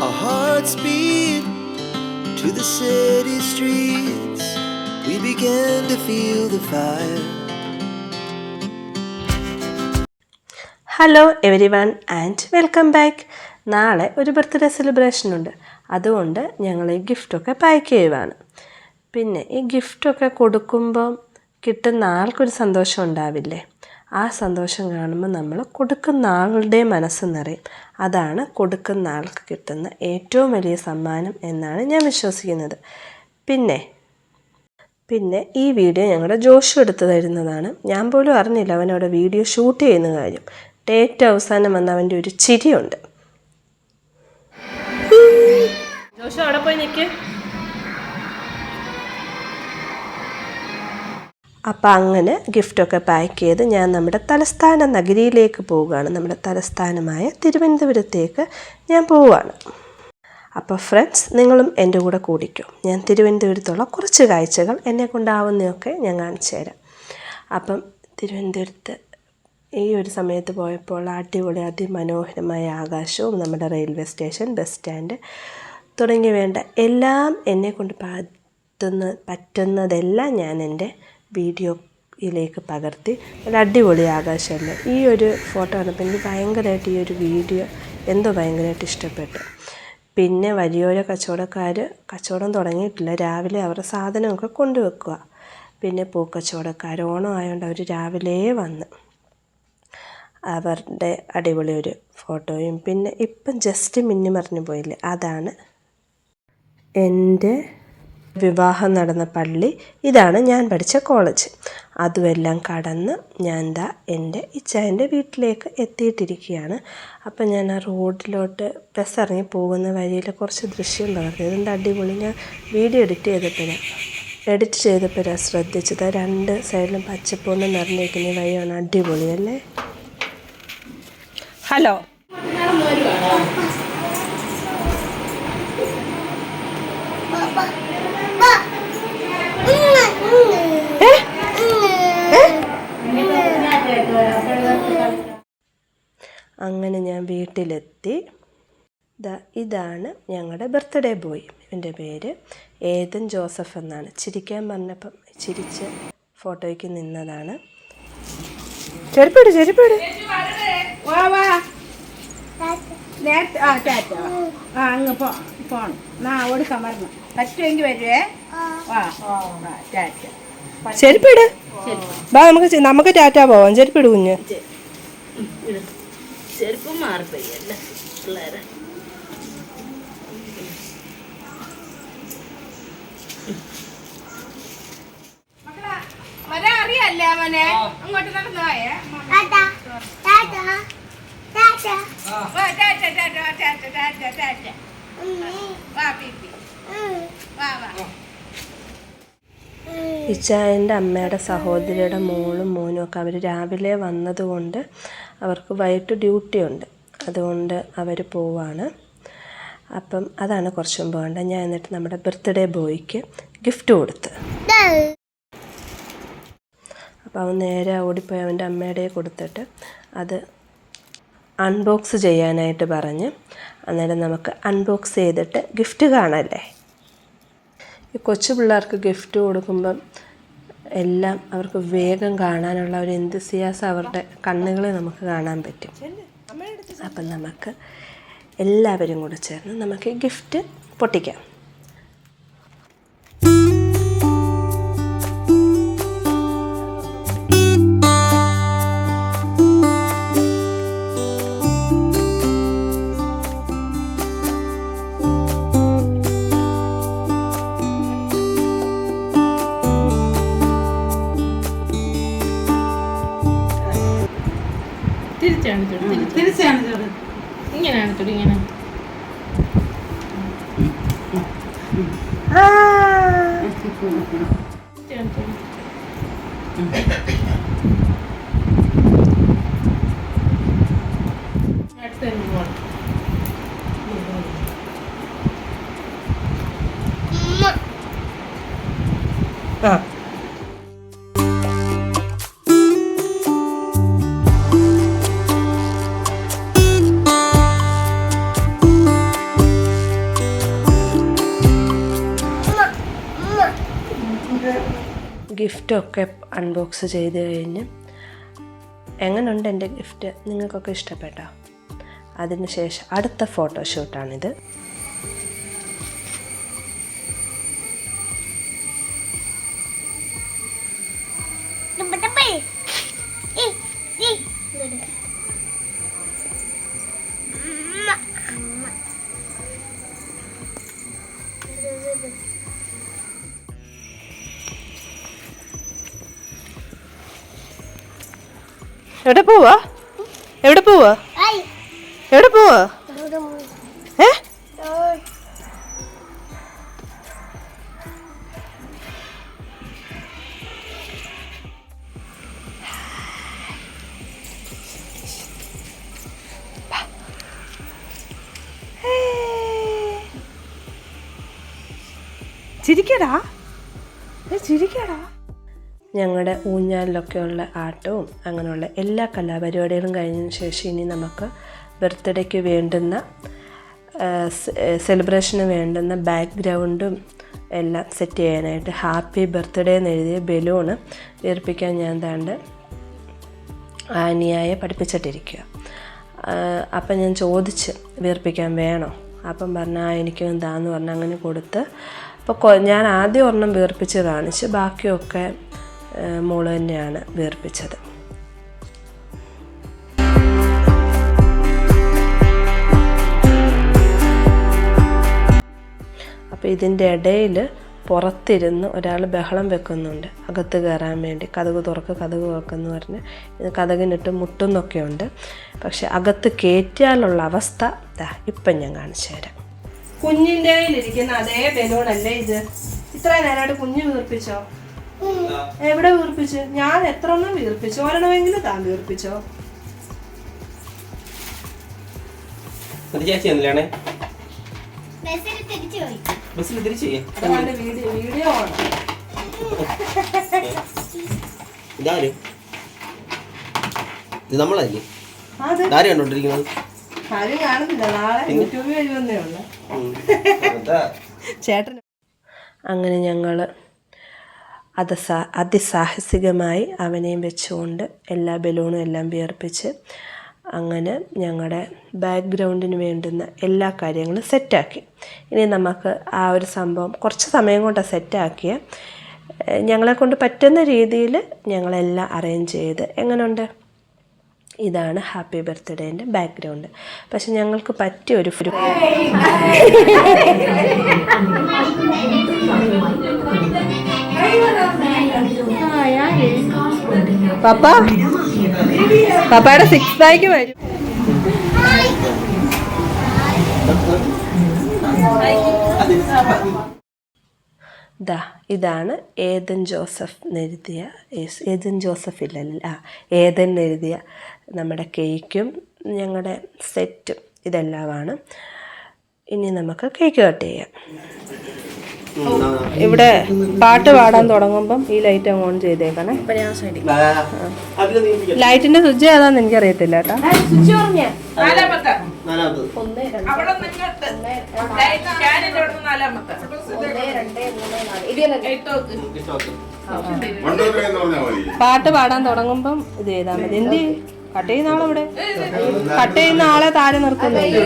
Our hearts beat to the city streets. We began to feel the fire. Hello every one and welcome back. നാളെ ഒരു birthday celebration ഉണ്ട്. അതുകൊണ്ട് ഞങ്ങൾ ഈ ഗിഫ്റ്റൊക്കെ pack ചെയ്യുവാണ്. പിന്നെ ഈ ഗിഫ്റ്റൊക്കെ കൊടുക്കുമ്പം കിട്ടുന്ന ആൾക്കൊരു സന്തോഷം ഉണ്ടാവില്ലേ? ആ സന്തോഷം കാണുമ്പോൾ നമ്മൾ കൊടുക്കുന്ന ആളുടെ മനസ്സ് നിറയും. അതാണ് കൊടുക്കുന്ന ആൾക്ക് കിട്ടുന്ന ഏറ്റവും വലിയ സമ്മാനം എന്നാണ് ഞാൻ വിശ്വസിക്കുന്നത്. പിന്നെ ഈ വീഡിയോ ഞങ്ങളുടെ ജോഷു എടുത്തു തരുന്നതാണ്. ഞാൻ പോലും അറിഞ്ഞില്ല അവനവിടെ വീഡിയോ ഷൂട്ട് ചെയ്യുന്ന കാര്യം. ഏറ്റവും അവസാനം വന്ന് അവൻ്റെ ഒരു ചിരിയുണ്ട്. ജോഷു അവിടെ പോയി നിൽക്ക്. അപ്പം അങ്ങനെ ഗിഫ്റ്റൊക്കെ പാക്ക് ചെയ്ത് ഞാൻ നമ്മുടെ തലസ്ഥാന നഗരിയിലേക്ക് പോവുകയാണ്. നമ്മുടെ തലസ്ഥാനമായ തിരുവനന്തപുരത്തേക്ക് ഞാൻ പോവുകയാണ്. അപ്പോൾ ഫ്രണ്ട്സ്, നിങ്ങളും എൻ്റെ കൂടെ കൂടിക്കോ. ഞാൻ തിരുവനന്തപുരത്തുള്ള കുറച്ച് കാഴ്ചകൾ എന്നെ കൊണ്ടാവുന്നതൊക്കെ ഞാൻ കാണിച്ചു തരാം. അപ്പം തിരുവനന്തപുരത്ത് ഈ ഒരു സമയത്ത് പോയപ്പോൾ അടിപൊളി അതിമനോഹരമായ ആകാശവും നമ്മുടെ റെയിൽവേ സ്റ്റേഷൻ, ബസ് സ്റ്റാൻഡ് തുടങ്ങി വേണ്ട എല്ലാം എന്നെക്കൊണ്ട് പറ്റുന്നതെല്ലാം ഞാൻ എൻ്റെ വീഡിയോയിലേക്ക് പകർത്തി. നല്ല അടിപൊളി ആകാശമല്ലേ. ഈ ഒരു ഫോട്ടോ കണ്ടപ്പോൾ എനിക്ക് ഭയങ്കരമായിട്ട് ഈ ഒരു വീഡിയോ ഭയങ്കരമായിട്ട് ഇഷ്ടപ്പെട്ടു. പിന്നെ വഴിയോര കച്ചവടക്കാർ കച്ചവടം തുടങ്ങിയിട്ടില്ല. രാവിലെ അവരുടെ സാധനമൊക്കെ കൊണ്ടുവെക്കുക. പിന്നെ പൂക്കച്ചവടക്കാർ ഓണം ആയതുകൊണ്ട് അവർ രാവിലെ വന്ന് അവരുടെ അടിപൊളി ഒരു ഫോട്ടോയും. പിന്നെ ഇപ്പം ജസ്റ്റ് മിന്നി മറിഞ്ഞു പോയില്ലേ, അതാണ് എൻ്റെ വിവാഹം നടന്ന പള്ളി. ഇതാണ് ഞാൻ പഠിച്ച കോളേജ്. അതുമെല്ലാം കടന്ന് ഞാൻ എൻ്റെ ഇച്ചായൻ്റെ വീട്ടിലേക്ക് എത്തിയിട്ടിരിക്കുകയാണ്. അപ്പം ഞാൻ ആ റോഡിലോട്ട് ബസ് ഇറങ്ങി പോകുന്ന വഴിയിൽ കുറച്ച് ദൃശ്യം പകർത്തി. ഇതെന്താ അടിപൊളി. ഞാൻ വീഡിയോ എഡിറ്റ് ചെയ്തപ്പോഴാണ് ശ്രദ്ധിച്ചത്. രണ്ട് സൈഡിലും പച്ചപ്പൊന്ന് നിറഞ്ഞിരിക്കുന്ന വഴിയാണ്. അടിപൊളിയല്ലേ? ഹലോ, അങ്ങനെ ഞാൻ വീട്ടിലെത്തി. ഇതാണ് ഞങ്ങളുടെ ബർത്ത്ഡേ ബോയ്. എൻ്റെ പേര് ഏതൻ ജോസഫ് എന്നാണ്. ചിരിക്കാൻ പറഞ്ഞപ്പം ചിരിച്ച് ഫോട്ടോയ്ക്ക് നിന്നതാണ്. ചെരുപ്പിട് അങ്ങ് പോണം. ഓടിക്കാൻ പറഞ്ഞു പറ്റുമെങ്കിൽ വരുവേ. ചെരുപ്പിട്. ബാ, നമുക്ക് ടാറ്റാ പോവാം. ചെരുപ്പിട് കുഞ്ഞ്. ചെരുപ്പ് മാറിപ്പോയല്ല പിള്ളേരെ. അറിയല്ലേ അവനെ? അങ്ങോട്ട് നടന്നു പോയേ. ഇച്ചായൻ്റെ അമ്മയുടെ സഹോദരിയുടെ മോളും മോനും ഒക്കെ അവർ രാവിലെ വന്നതുകൊണ്ട് അവർക്ക് വൈകിട്ട് ഡ്യൂട്ടി ഉണ്ട്. അതുകൊണ്ട് അവർ പോവാണ്. അപ്പം അതാണ് കുറച്ച് മുമ്പ് വേണ്ട. ഞാൻ എന്നിട്ട് നമ്മുടെ ബർത്ത്ഡേ ബോയ്ക്ക് ഗിഫ്റ്റ് കൊടുത്ത്. അപ്പോൾ അവൻ നേരെ ഓടിപ്പോയി അവൻ്റെ അമ്മയുടെ കൊടുത്തിട്ട് അത് അൺബോക്സ് ചെയ്യാനായിട്ട് പറഞ്ഞ്. അന്നേരം നമുക്ക് അൺബോക്സ് ചെയ്തിട്ട് ഗിഫ്റ്റ് കാണല്ലേ. ഈ കൊച്ചു പിള്ളേർക്ക് ഗിഫ്റ്റ് കൊടുക്കുമ്പം എല്ലാം അവർക്ക് വേഗം കാണാനുള്ള ഒരു എന്തൂസിയാസം അവരുടെ കണ്ണുകളിൽ നമുക്ക് കാണാൻ പറ്റും. അപ്പം നമുക്ക് എല്ലാവരും കൂടെ ചേർന്ന് നമുക്ക് ഗിഫ്റ്റ് പൊട്ടിക്കാം. തിരിച്ചാണ് ഇങ്ങനെയാണ് തൊടി ഇങ്ങനെ. ഗിഫ്റ്റൊക്കെ അൺബോക്സ് ചെയ്ത് കഴിഞ്ഞ് എങ്ങനെയുണ്ട് എൻ്റെ ഗിഫ്റ്റ്, നിങ്ങൾക്കൊക്കെ ഇഷ്ടപ്പെട്ടോ? അതിനുശേഷം അടുത്ത ഫോട്ടോഷൂട്ടാണിത്. എവിടെ പോവാ? എവിടെ പോവാ? എവിടെ പോവാ? ഏ? ചിരിക്കടാ, ചിരിക്കടാ. ഞങ്ങളുടെ ഊഞ്ഞാലിലൊക്കെയുള്ള ആട്ടവും അങ്ങനെയുള്ള എല്ലാ കലാപരിപാടികളും കഴിഞ്ഞതിന് ശേഷം ഇനി നമുക്ക് ബർത്ത്ഡേക്ക് വേണ്ടുന്ന സെലിബ്രേഷന് വേണ്ടുന്ന ബാക്ക്ഗ്രൗണ്ടും എല്ലാം സെറ്റ് ചെയ്യാനായിട്ട് ഹാപ്പി ബർത്ത്ഡേ എന്ന് എഴുതിയ ബലൂണ് വീർപ്പിക്കാൻ ഞാൻ താണ്ട് ആനിയായെ പഠിപ്പിച്ചിട്ടിരിക്കുക. അപ്പം ഞാൻ ചോദിച്ച് വീർപ്പിക്കാൻ വേണോ? അപ്പം പറഞ്ഞാൽ എനിക്കും എന്താന്ന് പറഞ്ഞാൽ അങ്ങനെ കൊടുത്ത്. അപ്പോൾ ഞാൻ ആദ്യം ഒരെണ്ണം വീർപ്പിച്ച് കാണിച്ച് ബാക്കിയൊക്കെ മോള് തന്നെയാണ് വീർപ്പിച്ചത്. അപ്പോൾ ഇതിൻ്റെ ഇടയിൽ പുറത്തിരുന്ന് ഒരാൾ ബഹളം വെക്കുന്നുണ്ട് അകത്ത് കയറാൻ വേണ്ടി. കതക് തുറക്കെന്ന് പറഞ്ഞ് ഇത് കതകിനിട്ട് മുട്ടുന്നൊക്കെയുണ്ട്. പക്ഷെ അകത്ത് കയറ്റിയാലുള്ള അവസ്ഥ ഇപ്പം ഞാൻ കാണിച്ചു തരാം. കുഞ്ഞിൻ്റെ കയ്യിലിരിക്കുന്ന അതേ ബലൂണല്ലേ ഇത്? ഇത്രയും നേരമായിട്ട് കുഞ്ഞ് വീർപ്പിച്ചോ? എവിടെ വീർപ്പിച്ച്? ഞാൻ എത്ര എണ്ണം വീർപ്പിച്ചു? ഒരെണ്ണമെങ്കിലും താൻ വീർപ്പിച്ചോ? വീഡിയോ നമ്മളല്ലേ കണ്ടോണ്ടിരിക്കുന്നത്? ആരും കാണുന്നില്ല, നാളെ യൂട്യൂബിൽ വരുമെന്നേ ഉള്ളു ചേട്ടൻ. അങ്ങനെ ഞങ്ങൾ അതിസാഹസികമായി അവനെയും വെച്ചുകൊണ്ട് എല്ലാ ബലൂണും എല്ലാം വിയർപ്പിച്ച് അങ്ങനെ ഞങ്ങളുടെ ബാക്ക്ഗ്രൗണ്ടിന് വേണ്ടുന്ന എല്ലാ കാര്യങ്ങളും സെറ്റാക്കി. ഇനി നമുക്ക് ആ ഒരു സംഭവം കുറച്ച് സമയം കൊണ്ടാണ് സെറ്റാക്കിയ. ഞങ്ങളെക്കൊണ്ട് പറ്റുന്ന രീതിയിൽ ഞങ്ങളെല്ലാം അറേഞ്ച് ചെയ്ത്. എങ്ങനെയുണ്ട്? ഇതാണ് ഹാപ്പി ബർത്ത്ഡേൻ്റെ ബാക്ക്ഗ്രൗണ്ട്. പക്ഷെ ഞങ്ങൾക്ക് പറ്റിയൊരു പപ്പയുടെ 6 പാക്ക് വരും. ഇതാണ് ഏദൻ ജോസഫ് എഴുതിയ ഏദൻ എഴുതിയ നമ്മുടെ കേക്കും ഞങ്ങളുടെ സെറ്റും ഇതെല്ലാമാണ്. ഇനി നമുക്ക് കേക്ക് കട്ട് ചെയ്യാം. ഇവിടെ പാട്ട് പാടാൻ തുടങ്ങുമ്പം ഈ ലൈറ്റ് അങ്ങ് ഓൺ ചെയ്തേക്കണേ. ലൈറ്റിന്റെ സ്വിച്ച് ഏതാന്ന് എനിക്കറിയത്തില്ല കേട്ടോ. പാട്ട് പാടാൻ തുടങ്ങുമ്പം ഇത് ചെയ്താൽ മതി. എന്ത് കട്ട് ചെയ്യുന്ന ആളെവിടെ? കട്ട് ചെയ്യുന്ന ആളെ താഴെ നിർത്തുന്നില്ല.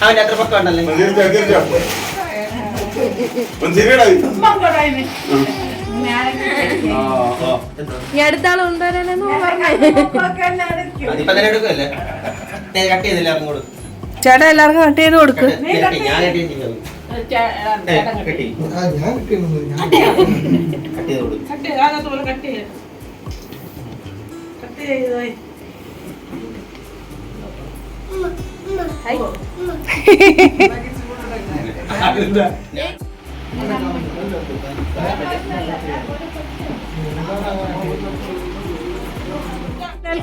അവന്റെ അത്ര പക്കം ഉണ്ടല്ലേ? ഈ അടുത്ത ആൾ കൊണ്ടുവരാനെന്ന് ചേട്ടാ എല്ലാവർക്കും കട്ട് ചെയ്ത് കൊടുക്ക്. ഞാൻ കട്ടി ചെയ്ത് കൊടുക്കും.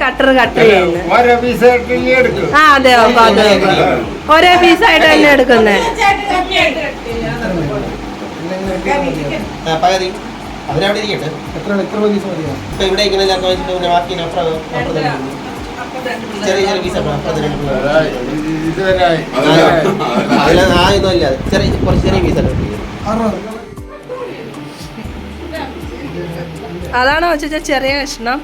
കട്ടർ കട്ട് ചെയ്യുന്നത് ആ അതെ അതെ ഓരോ പീസായിട്ട് തന്നെ എടുക്കുന്നത്. പകുതി അവരവിടെ ഇരിക്കട്ടെ. ഇപ്പൊ ഇവിടെ ഇങ്ങനെ ബാക്കി ചെറിയ ചെറിയ പീസ് ആയൊന്നുമില്ല, ചെറിയ കുറച്ച് ചെറിയ പീസല്ലേ. അതാണോ ചോദിച്ചാൽ ചെറിയ കഷ്ണം?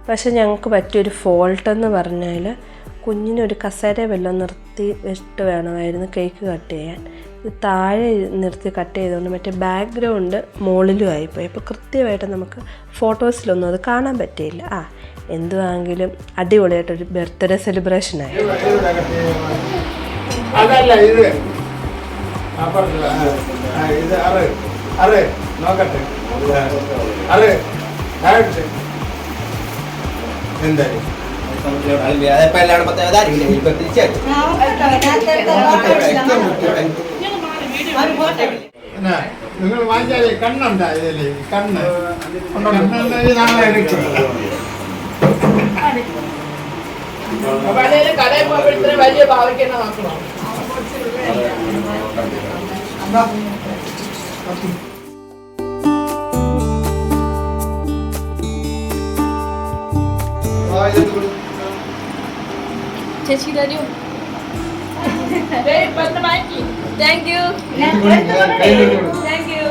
പക്ഷെ ഞങ്ങൾക്ക് പറ്റിയൊരു ഫോൾട്ടെന്ന് പറഞ്ഞാൽ കുഞ്ഞിനൊരു കസേര വല്ലതും നിർത്തി വെച്ചിട്ട് വേണമായിരുന്നു കേക്ക് കട്ട് ചെയ്യാൻ. ഇത് താഴെ നിർത്തി കട്ട് ചെയ്തുകൊണ്ട് മറ്റേ ബാക്ക്ഗ്രൗണ്ട് മുകളിലും ആയിപ്പോയി. അപ്പോൾ കൃത്യമായിട്ട് നമുക്ക് ഫോട്ടോസിലൊന്നും അത് കാണാൻ പറ്റിയില്ല. എന്തുവാണെങ്കിലും അടിപൊളിയായിട്ടൊരു ബർത്ത്ഡേ സെലിബ്രേഷനായി. നിങ്ങൾ വാങ്ങിച്ചാൽ കണ്ണുണ്ടാ ഇതില്? കണ്ണ് നാളെ എടുക്കും. കടയിൽ പോകുമ്പോൾ ഇത്ര വലിയ ഭാവിക്കുന്ന നോക്കണം. ചേച്ചി തരൂ. Thank you. Thank you.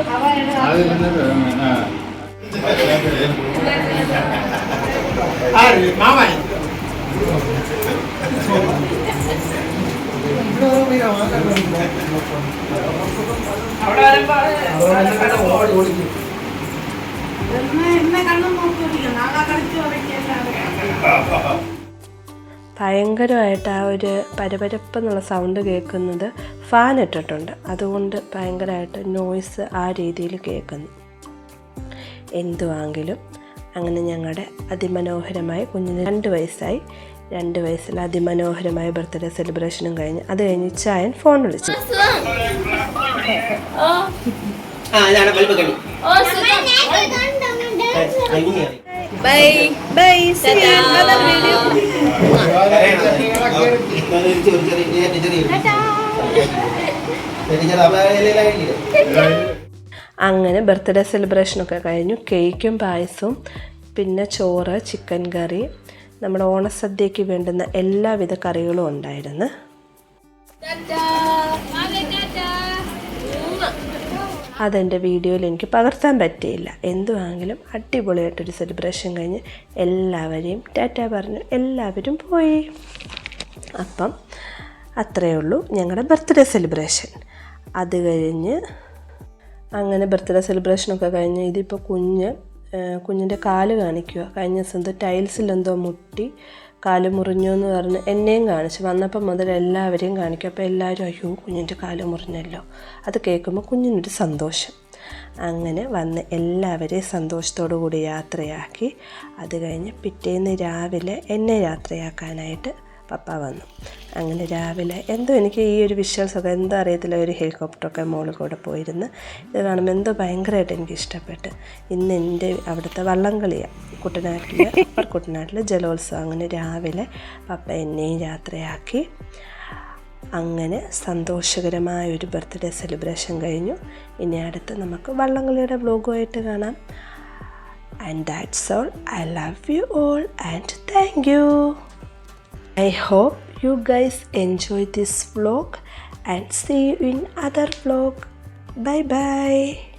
മാമായി അവിടെ വരുമ്പോ ഭയങ്കരമായിട്ട് ആ ഒരു പരപരപ്പെന്നുള്ള സൗണ്ട് കേൾക്കുന്നത് ഫാൻ ഇട്ടിട്ടുണ്ട്. അതുകൊണ്ട് ഭയങ്കരമായിട്ട് നോയ്സ് ആ രീതിയിൽ കേൾക്കുന്നു. എന്തുവാണെങ്കിലും അങ്ങനെ ഞങ്ങളുടെ അതിമനോഹരമായ കുഞ്ഞിന് 2 വയസ്സായി. 2 വയസ്സിൽ അതിമനോഹരമായ ബർത്ത്ഡേ സെലിബ്രേഷനും കഴിഞ്ഞ് അത് കഴിഞ്ഞ് ചായൻ ഫോൺ വിളിച്ചു. Bye bye. അങ്ങനെ ബർത്ത്ഡേ സെലിബ്രേഷനൊക്കെ കഴിഞ്ഞു. കേക്കും പായസവും പിന്നെ ചോറ്, ചിക്കൻ കറി, നമ്മുടെ ഓണസദ്യക്ക് വേണ്ടുന്ന എല്ലാവിധ കറികളും ഉണ്ടായിരുന്നു. അതെൻ്റെ വീഡിയോയിൽ എനിക്ക് പകർത്താൻ പറ്റിയില്ല. എന്തുവാണെങ്കിലും അടിപൊളിയായിട്ടൊരു സെലിബ്രേഷൻ കഴിഞ്ഞ് എല്ലാവരെയും ടാറ്റ പറഞ്ഞു എല്ലാവരും പോയി. അപ്പം അത്രയേ ഉള്ളൂ ഞങ്ങളുടെ ബർത്ത്ഡേ സെലിബ്രേഷൻ. അത് കഴിഞ്ഞ് അങ്ങനെ ബർത്ത്ഡേ സെലിബ്രേഷനൊക്കെ കഴിഞ്ഞ് ഇതിപ്പോൾ കുഞ്ഞിൻ്റെ കാല് കാണിക്കുക. കഴിഞ്ഞ ദിവസം ടൈൽസിലെന്തോ മുട്ടി കാല് മുറിഞ്ഞു എന്ന് പറഞ്ഞ് എന്നെയും കാണിച്ചു. വന്നപ്പോൾ മുതൽ എല്ലാവരെയും കാണിക്കും. അപ്പോൾ എല്ലാവരും അയ്യോ കുഞ്ഞിൻ്റെ കാല് മുറിഞ്ഞല്ലോ. അത് കേൾക്കുമ്പോൾ കുഞ്ഞിനൊരു സന്തോഷം. അങ്ങനെ വന്ന് എല്ലാവരെയും സന്തോഷത്തോടു കൂടി യാത്രയാക്കി. അത് കഴിഞ്ഞ് പിറ്റേന്ന് രാവിലെ എന്നെ യാത്രയാക്കാനായിട്ട് പപ്പ വന്നു. അങ്ങനെ രാവിലെ എന്തോ എനിക്ക് ഈ ഒരു വിഷ്വൽസൊക്കെ എന്തോ അറിയത്തില്ല, ഒരു ഹെലികോപ്റ്ററൊക്കെ മുകളിൽ കൂടെ പോയിരുന്ന് ഇത് കാണുമ്പോൾ എന്തോ ഭയങ്കരമായിട്ട് എനിക്ക് ഇഷ്ടപ്പെട്ട്. ഇന്ന് എൻ്റെ അവിടുത്തെ വള്ളംകളിയാണ് കുട്ടനാട്ടിൽ ജലോത്സവം. അങ്ങനെ രാവിലെ പപ്പ എന്നെയും യാത്രയാക്കി. അങ്ങനെ സന്തോഷകരമായ ഒരു ബർത്ത്ഡേ സെലിബ്രേഷൻ കഴിഞ്ഞു. ഇനി അടുത്ത് നമുക്ക് വള്ളംകളിയുടെ വ്ലോഗുമായിട്ട് കാണാം. And that's all. I love you all and thank you. I hope you guys enjoy this vlog and see you in other vlog. Bye bye.